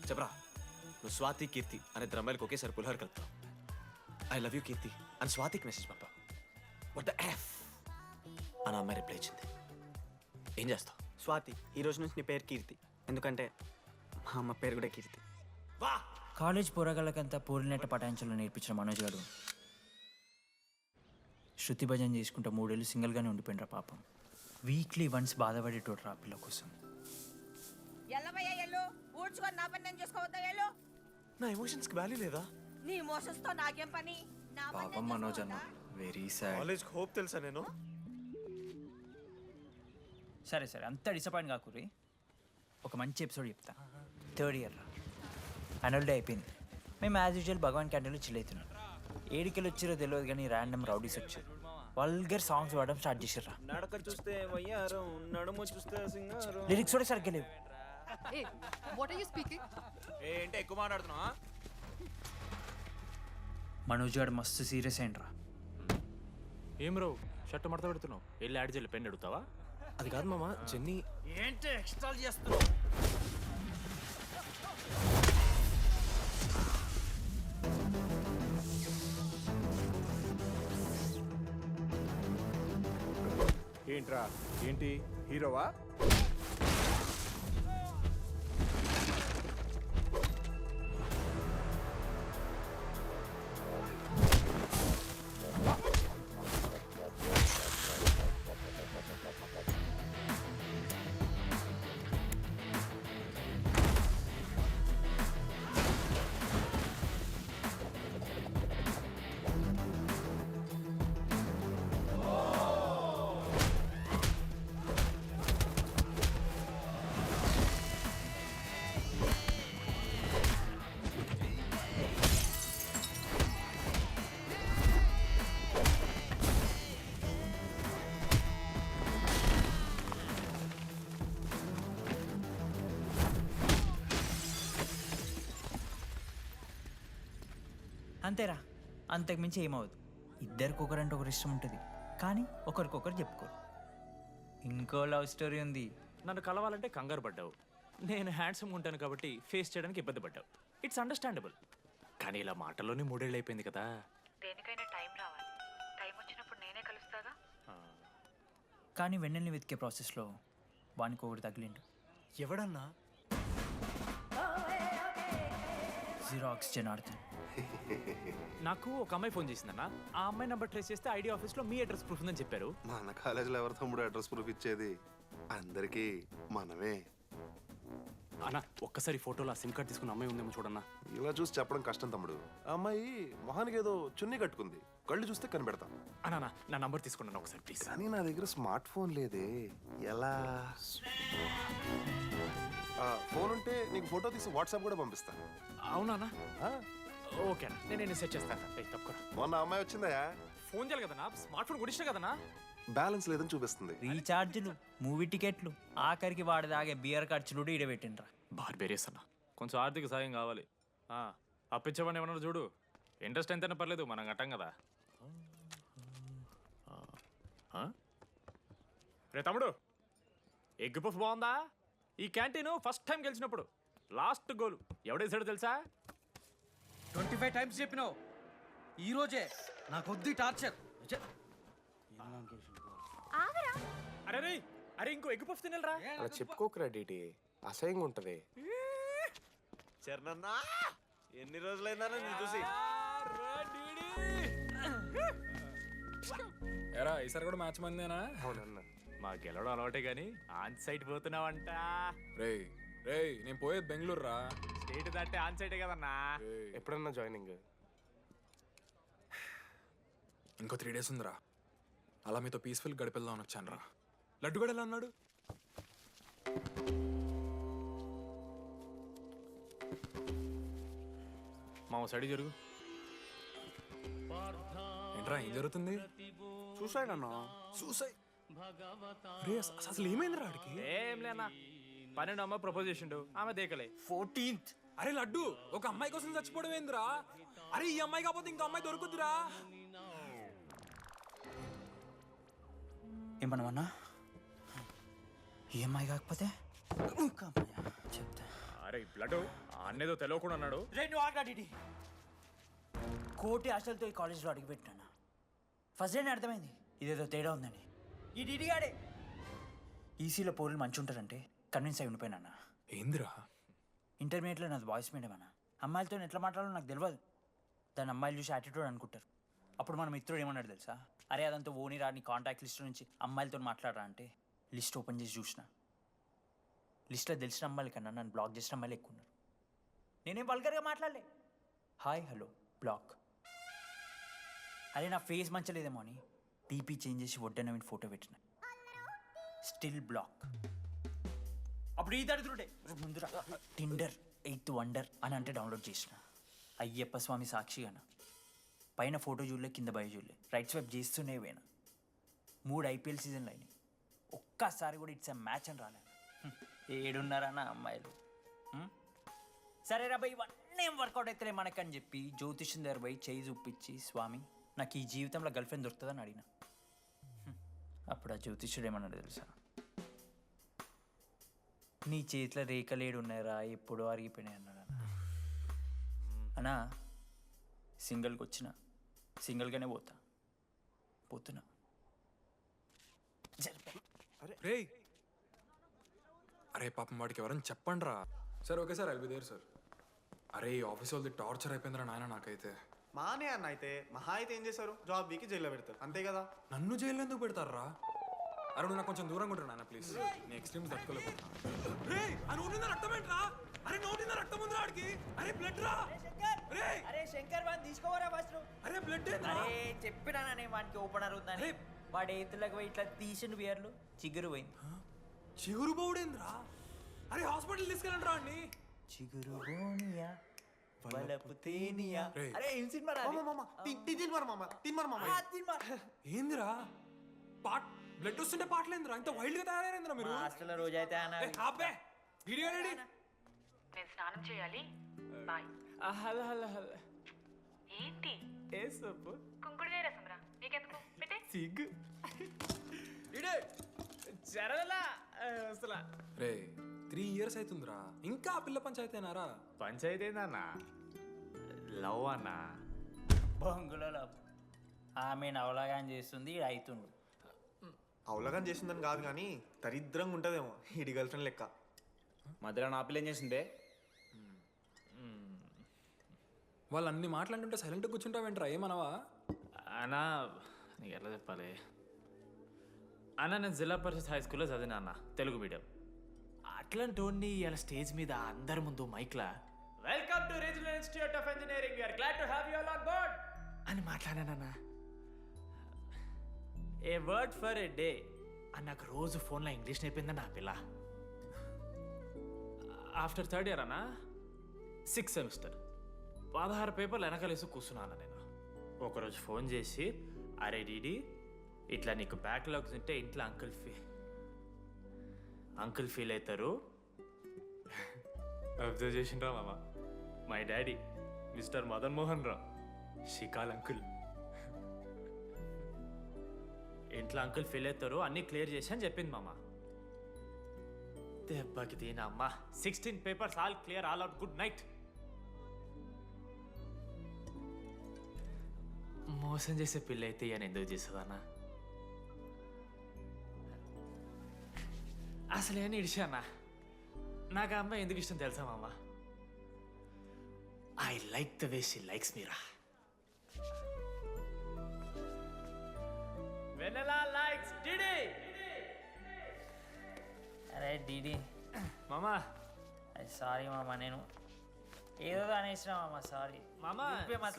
చెప్పరా నువ్వు స్వాతి కీర్తి అనే ఇద్దరు అమ్మాయిలకు ఒకేసారి పులిహోర కలుపుతావు. ఐ లవ్ యూ కీర్తి అని స్వాతికి మెసేజ్ పంపావు. వాట్ ద ఎఫ్ అని అమ్మాయి రిప్లై ఇచ్చింది. ఏం చేస్తావు? స్వాతి, ఈ రోజు నుంచి నీ పేరు కీర్తి, ఎందుకంటే మా అమ్మ పేరు కూడా కీర్తి. వా కాలేజ్ పోరగాళ్ళకంతా పూరినట్ట పటాయించలో నేర్పించిన మనోజ్ గారు శృతి భజన చేసుకుంటా 3 ఏళ్ళు సింగిల్గానే ఉండిపోయినరా పాపం. వీక్లీ వన్స్ బాధపడేటోడు రా పిల్ల కోసం. ఎల్లవయ్యా ఎల్లు ఊడ్చుకొని నా పని నేను చేసుకోవద్దా ఎల్లు. నా ఎమోషన్స్కి వాల్యూ లేదా? నీ మోషన్స్ తో నాకేం పని? నా పని పాపం నేను మనోజ్ అన్న, చేసుకోవద్దా? Very sad. కాలేజ్కి హోప్ తెలుసా నేను? సరే సరే అంత డిసప్పాయింట్ కాకురి. ఒక మంచి ఎపిసోడ్ చెప్తా. 3rd ఇయర్ రా, యాన్యువల్ డే అయిపోయింది. మేము యాజ్ యూజువల్ భగవాన్ క్యాంటీన్లో చిల్ అవుతున్నాం. ఏడికెళ్ళి వచ్చిరో తెలియదు కానీ ర్యాండమ్ రౌడీస్ వచ్చారు. వల్గర్ సాంగ్స్ పాడడం స్టార్ట్ చేసారా. నడక చూస్తే వయ్యారం, నడుము చూస్తే సింగారం. లిరిక్స్ కూడా సరిగ్గా లేవు. Hey, what are you speaking? ఏంటి ఎక్కువ మాట్లాడుతున్నావా? మనోజ్ గారు మస్తు సీరియస్ అయిండ్రా. ఏం రావు షర్ట్ మడత పెడుతున్నావు, వెళ్ళి యాడ్ చేయాలి, పెన్ అడుగుతావా? అది కాదు మామ, జెన్నీ. ఏంటి ఎక్స్ట్రా చేస్తున్నావు? ఏంట్రా ఏంటి హీరోవా? అంతేరా, అంతకుమించి ఏమవద్దు. ఇద్దరికి ఒకరంటే ఒకరు ఇష్టం ఉంటుంది, కానీ ఒకరికొకరు చెప్పుకోరు. ఇంకో లవ్ స్టోరీ ఉంది. నన్ను కలవాలంటే కంగారు పడ్డావు. నేను హ్యాండ్సమ్ ఉంటాను కాబట్టి ఫేస్ చేయడానికి ఇబ్బంది పడ్డావు. It's understandable. కానీ ఇలా మాటల్లోనే 3 ఏళ్ళు అయిపోయింది కదా. దేనికైనా టైం రావాలి. టైం వచ్చినప్పుడు నేనే కలుస్తాగా. కానీ వెన్నెల్ని వెతికే ప్రాసెస్లో వానికి ఒకటి తగిలిండు. ఎవడన్నా? జిరాక్స్ జనార్దన్. నాకు ఒక అమ్మాయి ఫోన్ చేసిందన్న. ఆ అమ్మాయి నెంబర్ ట్రేస్ చేస్తే ఐడి ఆఫీస్లో మీ అడ్రస్ ప్రూఫ్ ఉందని చెప్పారు. మన కాలేజీలో ఎవరి తమ్ముడు అడ్రస్ ప్రూఫ్ ఇచ్చేది? అందరికీ మనమే. అన్న ఒక్కసారి ఫోటోలో సిమ్ కార్డ్ తీసుకున్న అమ్మాయి ఉందేమో చూడన్నా. ఇలా చూసి చెప్పడం కష్టం తమ్ముడు. ఆ అమ్మాయి మొహానికి ఏదో చున్నీ కట్టుకుంది, కళ్ళు చూస్తే కనిపెడతాం. అన్నా నా నంబర్ తీసుకున్నాను ఒకసారి ప్లీజ్. కానీ నా దగ్గర స్మార్ట్ ఫోన్ లేదే, ఎలా? ఫోన్ ఉంటే నీకు ఫోటో తీసి వాట్సాప్ కూడా పంపిస్తా. అవునా? ఓకే అన్న, నేను సెట్ చేస్తాను. తప్పకుండా. మొన్న అమ్మాయి వచ్చిందా? ఫోన్ చేయాలి కదన్నా, స్మార్ట్ ఫోన్ కొనిచ్చిన కదన్నా. బ్యాలెన్స్ లేదని చూపిస్తుంది. రీఛార్జ్లు, మూవీ టికెట్లు, ఆఖరికి వాడి దాగే బియర్ ఖర్చులు కూడా ఇడబెట్టిండ్రా. బార్బేరియస్ అన్న, కొంచెం ఆర్థిక సాయం కావాలి. అప్పించమని ఏమన్నా చూడు. ఇంట్రెస్ట్ ఎంతైనా పర్లేదు, మనం కట్టాం కదా. రే తమ్ముడు, ఎగ్ పఫ్ బాగుందా? ఈ క్యాంటీన్ ఫస్ట్ టైం గెలిచినప్పుడు లాస్ట్ గోల్ ఎవడేసాడో తెలుసా? 25 టైమ్స్ చెప్పినావు. ఈ రోజే నాకు వద్దు టార్చర్. అరే రే, అరే ఇంకో ఎగ్ పఫ్ తినరా. అలా చెప్పుకోకరా డీటీ, అసహ్యంగా ఉంటది. చరణన్నా, ఎన్ని రోజులైందా నేను చూసి? ఎరా ఈసారి కూడా మ్యాచ్ మందేనా? అవునన్నా. మా గెలవడం అలవాటే గానీ ఆన్ సైట్ పోతున్నావంట. రేయ్ రేయ్, నేను పోయేది బెంగళూరు రా. స్టేట్ దాటే ఆన్ సైటే కదన్నా. ఎప్పుడన్నా జాయినింగ్? ఇంకో 3 days ఉందిరా. అలా మీతో పీస్ఫుల్ గడిపెళ్దామని వచ్చాను రా. లడ్డు కూడా ఎలా అన్నాడు? మా సైడ్ జరుగు. ఏంట్రా ఏం జరుగుతుంది? చూసాయి నన్ను. చూసాయి. అసలు ఏమైందిరా ఆడికి? ఏం లేనా, 12 అమ్మ ప్రపోజ్ చేసిండు, ఆమె దేకలే. 14th. అరే లడ్డు, ఒక అమ్మాయి కోసం చచ్చిపోవడం ఏందిరా? అరే ఈ అమ్మాయి కాకపోతే ఇంకో అమ్మాయి దొరుకుతురా? ఏమన్నా ఈఎంఐ కాకపోతే చెప్తా. అరే బ్లడ్ అన్నేదో తెలియకుండా అన్నాడు. రెండు ఆగడాడి కోటి ఆశలతో ఈ కాలేజ్లో అడుగుపెట్టినా ఫస్ట్ డే అర్థమైంది ఇదేదో తేడా ఉందని. ఈ డిడిగాడే ఈసీలో పౌరులు మంచి ఉంటారంటే కన్విన్స్ అయి ఉండిపోయినా. ఏందిరా? ఇంటర్మీడియట్లో నాది బాయ్స్ మీడియం అన్న. అమ్మాయిలతో ఎట్లా మాట్లాడాలో నాకు తెలియదు. దాని అమ్మాయిలు చూసి యాటిట్యూడ్ అనుకుంటారు. అప్పుడు మన మిత్రుడు ఏమన్నాడు తెలుసా? అరే అదంతా ఓని రా, నీ కాంటాక్ట్ లిస్ట్ నుంచి అమ్మాయిలతో మాట్లాడరా అంటే లిస్ట్ ఓపెన్ చేసి చూసిన. లిస్ట్లో తెలిసిన అమ్మాయిల కన్నా నన్ను బ్లాక్ చేసిన అమ్మాయిలు ఎక్కువ ఉన్నారు. నేనేం వల్గర్గా మాట్లాడలే. Hi hello block. అరే నా ఫేస్ మంచలేదేమో అని డీపీ చేంజ్ చేసి వడ్డన ఫోటో పెట్టిన. Still block. అప్పుడు ఈ దరిద్రుడే ముందు టిండర్ 8th వండర్ అని అంటే డౌన్లోడ్ చేసిన. అయ్యప్ప స్వామి సాక్షిగాన పైన ఫోటో చూడలే, కింద బయ చూడలే, రైట్ స్వైప్ చేస్తూనే పోయినా. 3 IPL సీజన్లు అయినాయి. ఒక్కసారి కూడా ఇట్స్ మ్యాచ్ అని రాలేదు. ఏడున్నారన్న అమ్మాయిలు. సరే రా భయ్, ఇవన్నీ ఏం వర్కౌట్ అవుతాయి మనకని చెప్పి జ్యోతిష్యం దగ్గర పోయి చేయి చూపించి, స్వామి నాకు ఈ జీవితంలో గర్ల్ ఫ్రెండ్ దొరుకుతుందని అడిగిన. అప్పుడు ఆ జ్యోతిష్యుడు ఏమన్నాడు తెలుసా? నీ చేతిలో రేఖలేడు ఉన్నాయరా, ఎప్పుడో అరిగిపోయినాయి అన్నాడు అన్నా. సింగిల్కి వచ్చిన సింగిల్గానే పోతున్నా. రే అరే పాపం వాడికి ఎవరైనా చెప్పండి రా. Sir okay sir, I'll be there sir. అరే ఈ ఆఫీస్ వాళ్ళది టార్చర్ అయిపోయిందిరా నాయన నాకైతే. మానే అన్న అయితే మహా అయితే ఏం చేశారు? జాబ్ వీకి జైల్లో పెడతారు అంతే కదా. నన్ను జైల్లో ఎందుకు పెడతారా? అరే నువ్వు నాకు కొంచెం దూరంగా ఉంటారు నాన్న ప్లీజ్. నీ ఎక్స్ట్రీమ్స్ తట్టుకోలేకపోతున్నా. రే ఆ నోటిందా రక్తం ఏంట్రా? అరే నోటిందా రక్తం ఉందిరా ఆడికి. అరే బ్లడ్ రా. అరే శంకర్ వాడిని తీసుకోవరా ఫస్ట్. అరే బ్లడ్ అరే చెప్పినా నేను వాడికి ఓపెనర్ ఉందని. వాడి ఎత్తులకు పోయి ఇట్లా తీసిన బియర్లు చిగురు పోయింది. చిగురు బౌడేంద్రా? అరే హాస్పిటల్ తీసుకెళ్ళండి రా అండి. చిగురు బోనియా వలపు తేనియా. రేయ్. అరే ఏం సినిమా రా అది? ఏందిరా పాట్ బ్లడ్ వస్తుంటే పాటలేందిరా? ఇంత వైల్డ్ గా తయారైందిరా మీరు. హాస్టల్లో రోజైతే అన్న అబ్బే వీడియో రెడీ. నేను స్నానం చేయాలి. బాయ్. Hello hello hello. ఏంటి ఏ సోపు? కుంకుడుగాయ రసం రా. నీకెందుకు పెట్టే? సిగ్గు. ఇడే జరగలా అసలు. రే 3 years అవుతుందిరా, ఇంకా ఆ పిల్ల పంచాయతీనారా? పంచాయతీ ఏందన్నా? లవ్ అన్నా. బొంగులో ఆమె నవలాగాని చేస్తుంది, ఇది అవుతుండు. అవలగాని చేసిందని కాదు కానీ దరిద్రంగా ఉంటుందేమో ఈడి గర్ల్ ఫ్రెండ్ లెక్క. మధ్యలో నా పిల్ల ఏం చేసిందే? వాళ్ళు అన్ని మాట్లాడుతుంటే సైలెంట్గా కూర్చుంటావేంట్రా? ఏమనవా? అన్నా నీకు ఎట్లా చెప్పాలి అన్న, నేను జిల్లా పరిషత్ హై స్కూల్లో చదివినా అన్న, తెలుగు మీడియం. అట్లాంటి వాడిని ఇలా స్టేజ్ మీద అందరి ముందు మైక్లా welcome to regional institute of engineering, we are glad to have you all on board అని మాట్లాడానన్నా. A word for a day అని నాకు రోజు ఫోన్లో ఇంగ్లీష్ నేర్పిందన్న ఆ పిల్ల. ఆఫ్టర్ 3rd year అన్న 6th semester 16 పేపర్లు వెనకాలేసి కూర్చున్నాను నేను. ఒకరోజు ఫోన్ చేసి, అరే డీడీ ఇట్లా నీకు బ్యాక్లాగ్స్ ఉంటే ఇంట్లో అంకుల్ ఫీల్ అవుతారు. అబ్జర్వ్ చేసిండ్రా మామ, my daddy mister Madan Mohan Rao షికాల్ అంకుల్. ఇంట్లో అంకుల్ ఫీల్ అవుతారు, అన్నీ క్లియర్ చేసి అని చెప్పింది మామ. దెబ్బకి దీని అమ్మ 16 papers all clear, all out, good night. మోసం చేసే పిల్ల అయితే ఇయన ఎందుకు చేస్తుందన్నా? అసలు ఏమని ఇడిచానా? నాకు ఆ అమ్మాయి ఎందుకు ఇష్టం తెలుసా మామ? I like the way she likes మీరా. Vennela likes DD. అరే డీడీ మామా సారీ మామ, నేను ఏదో అనేసిన మామ, సారీ మామా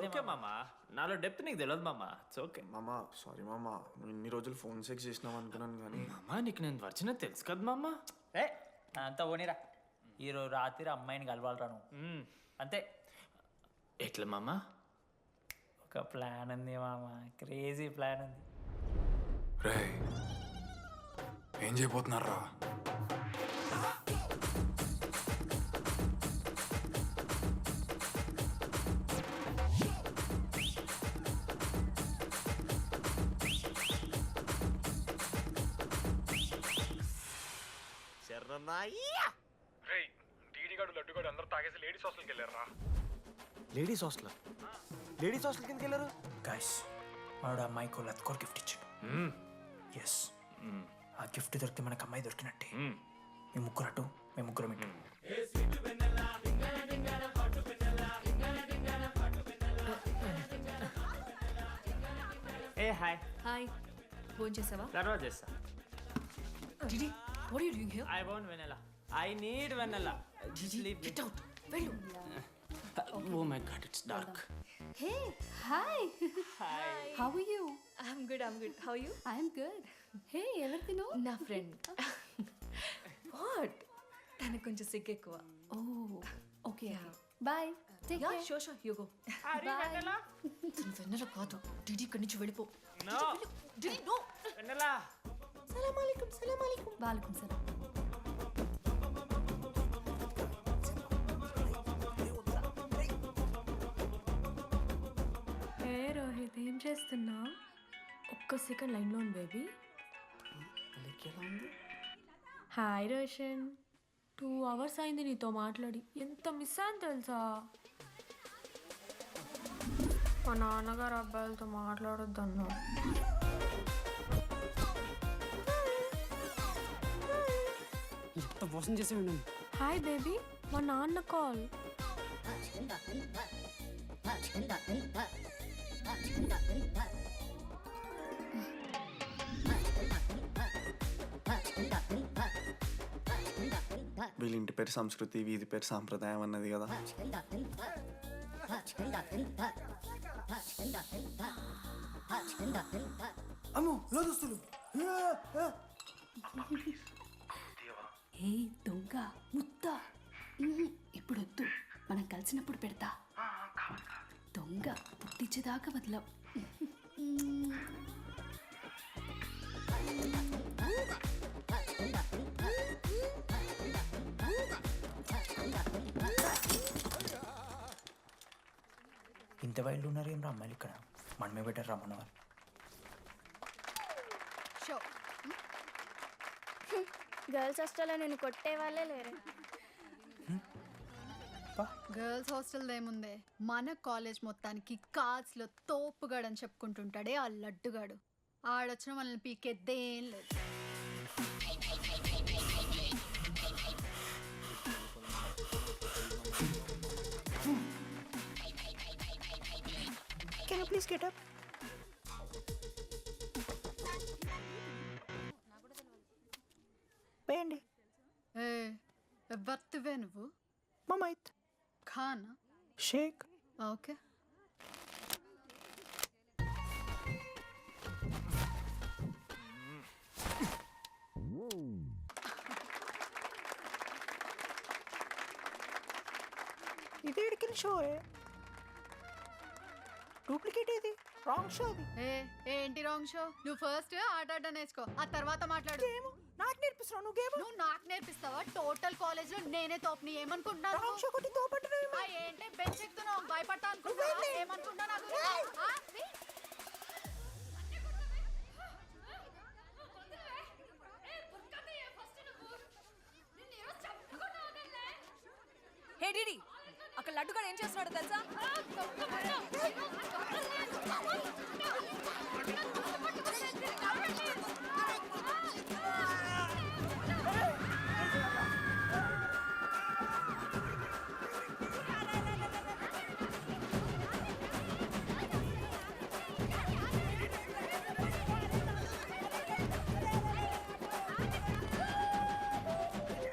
ఓకే మామా, నాలో డెప్త్ నీకు తెలియదు మామా. ఇట్స్ ఓకే మామ సారీ మామ, నువ్వు ఇన్ని రోజులు ఫోన్ సెక్స్ చేసినావు అనుకున్నాను కానీ. మామా నీకు నేను వచ్చిన తెలుసు కదా మామా. ఏ అంతా పోనీరా, ఈరోజు రాత్రి అమ్మాయిని కలవాలరా నువ్వు అంతే. ఎట్లా మామా? ఒక ప్లాన్ ఉంది మామ, క్రేజీ ప్లాన్ ఉంది. రే ఏం చేయబోతున్నారా? గాడు లడ్డు గాడు అందరూ తాగేసి లేడీస్ హాస్టల్కి వెళ్ళారా. లేడీస్ హాస్టల్ కిందకి వెళ్ళారు. గైస్ వాడు అమ్మాయికి లత్కోర్ గిఫ్ట్ ఇచ్చాడు. ఎస్, ఆ గిఫ్ట్ దొరికితే మనకు అమ్మాయి దొరికినట్టే. మీ ముగ్గురు అటు, మేము ముగ్గురం ఇటు. ఏ హాయ్, Hi. ఫోన్ చేసావా? తర్వాత చేస్తా. Didi, what are you doing here? I want Vennela. I need Vennela. Get out. వెళ్ళు. Oh my god, it's dark. Hey, hi. Hi. How are you? I'm good. How are you? I'm good. Hey, ఎవరిదిను? నా friend. What? తనకు కొంచెం సిగ్గు ఎక్కువ. Oh, okay. Bye. Take care. Sure you go. Bye. తను వెన్నెల కాదు. డిడి ఇక్కడి నుంచి వెళ్ళిపో. నో డిడి నో. వెనెలా. సలాం అలైకుం. వాలేకుం సలాం. ఏ రోహిత్, ఏం చేస్తున్నా? ఒక్క సెకండ్ లైన్లో ఉంది బేబీ. హాయ్ రోషన్, 2 hours అయింది నీతో మాట్లాడి. ఎంత మిస్ అని తెలుసా? మా నాన్నగారు అబ్బాయిలతో మాట్లాడొద్దన్నారు. హాయ్ బేబీ, మా నాన్న కాల్. వీళ్ళ ఇంటి పేరు సంస్కృతి, వీధి పేరు సాంప్రదాయం అన్నది కదా. అమ్మో లోదుస్తులు. ఏ దొంగ ముత్త, ఇప్పుడు వద్దు, మనం కలిసినప్పుడు పెడతా. దొంగ పుట్టించేదాకా వదలం. ఇంత వైల్డ్ ఉన్నారు ఏం రా అమ్మాయిలు ఇక్కడ. మనమే బెటర్ రా మనవాళ్ళు. గర్ల్స్ హాస్టల్లో నేను కొట్టే వాళ్ళే లేరు. గర్ల్స్ హాస్టల్ ఏముందే, మన కాలేజ్ మొత్తానికి కార్డ్స్లో తోపుగాడని చెప్పుకుంటుంటాడే ఆ లడ్డుగాడు. ఆడొచ్చిన మనల్ని పీకేదేం లేదు. Can you please get up? వేయండి. ఏ ఎవరివే నువ్వు? మమైత్ ఖానా? షేక్. ఓకే. ఇది ఎడికిన షో డూప్లికేట్ ఇది రాంగ్ షో అది. ఏంటి రాంగ్ షో? నువ్వు ఫస్ట్ ఆట ఆట నేర్చుకో, ఆ తర్వాత మాట్లాడు. నాకు నేర్పిస్తున్నావు నువ్వు గేమ్. నువ్వు నాకు నేర్పిస్తావా? టోటల్ కాలేజ్ లో నేనే తోపుని ఏమనుకుంటున్నావు? రాంగ్ షో కొట్టి తోపంటున్నావు. ఏంటి బెంచ్ ఎక్కుతున్నావు? భయపడతా అనుకుంటున్నావా? ఏమనుకుంటా నాకు? హే డిడి, అక్కడ లడ్డుగాడు ఏం చేస్తున్నాడో తెలుసా?